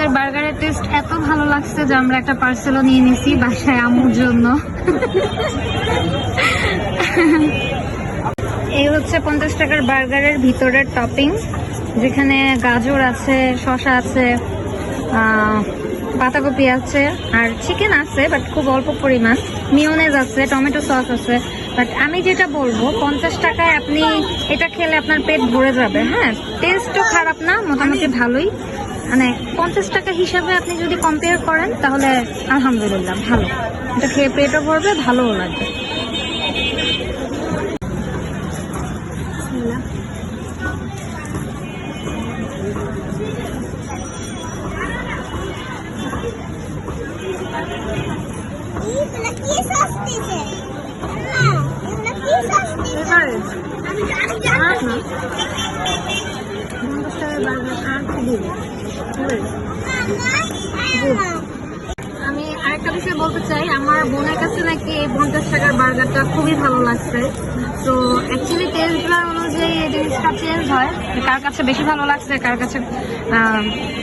এই বার্গারের টেস্ট এত ভালো লাগছে যে আমরা একটা পার্সেলও নিয়ে নিছি বাসায় আম্মুর জন্য। এই হচ্ছে 50 টাকার বার্গারের ভিতরের টপিং, যেখানে গাজর আছে, শসা আছে, পাতাকপি আছে, আর চিকেন আছে বাট খুব অল্প পরিমাণ, মিওনেজ আছে, টমেটো সস আছে। বাট আমি যেটা বলবো 50 টাকায় আপনি এটা খেলে আপনার পেট ভরে যাবে। হ্যাঁ, টেস্টও খারাপ না, মোটামুটি ভালোই। মানে 50 টাকা হিসাবে আপনি যদি কম্পেয়ার করেন তাহলে আলহামদুলিল্লাহ ভালো। এটা খেয়ে পেটও ভরবে, ভালোও লাগবে। আমি আরেকটা বিষয় বলতে চাই, আমার বোনের কাছে নাকি এই 50 টাকার বার্গারটা খুবই ভালো লাগছে। তো অ্যাকচুয়ালি টেস্টগুলো অনুযায়ী এই জিনিসটা চেঞ্জ হয়, কার কাছে বেশি ভালো লাগছে, কার কাছে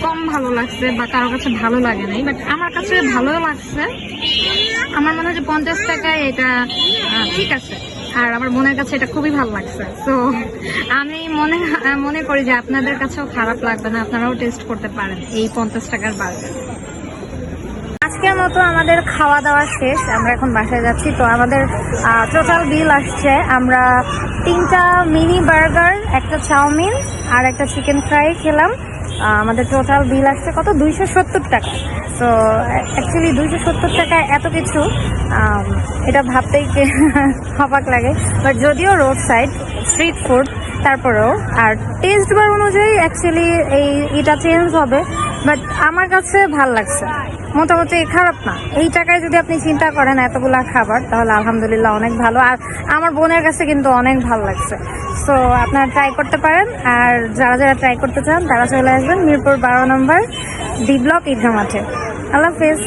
কম ভালো লাগছে, বা কারোর কাছে ভালো লাগে নাই। বাট আমার কাছে ভালো লাগছে। আমার মনে হয় যে 50 টাকায় এটা ঠিক আছে, আর আমার বোনের কাছে এটা খুবই ভালো লাগছে। তো আমি মনে করি যে আপনাদের কাছেও খারাপ লাগবে না, আপনারাও টেস্ট করতে পারেন এই 50 টাকার বার্গার। আজকের মতো আমাদের খাওয়া দাওয়া শেষ, আমরা এখন বাসায় যাচ্ছি। তো আমাদের টোটাল বিল আসছে, আমরা 3টা মিনি বার্গার, একটা চাউমিন আর একটা চিকেন ফ্রাই খেলাম। আমাদের টোটাল বিল আসছে কত, 270 টাকা। তো অ্যাকচুয়ালি 270 টাকায় এত কিছু, এটা ভাবতেই অবাক লাগে। বাট যদিও রোড সাইড স্ট্রিট ফুড, তারপরেও আর টেস্ট বার অনুযায়ী অ্যাকচুয়ালি এটা চেঞ্জ হবে। বাট আমার কাছে ভাল লাগছে, মোটামুটি খারাপ না। এই টাকায় যদি আপনি চিন্তা করেন এতগুলা খাবার, তাহলে আলহামদুলিল্লাহ অনেক ভালো। আর আমার বোনের কাছে কিন্তু অনেক ভালো লাগছে। সো আপনারা ট্রাই করতে পারেন, আর যারা যারা ট্রাই করতে চান তারা চলে আসবেন মিরপুর 12 নম্বর ডি ব্লক ঈদগাহ মাঠে। আল্লাহ হাফেজ।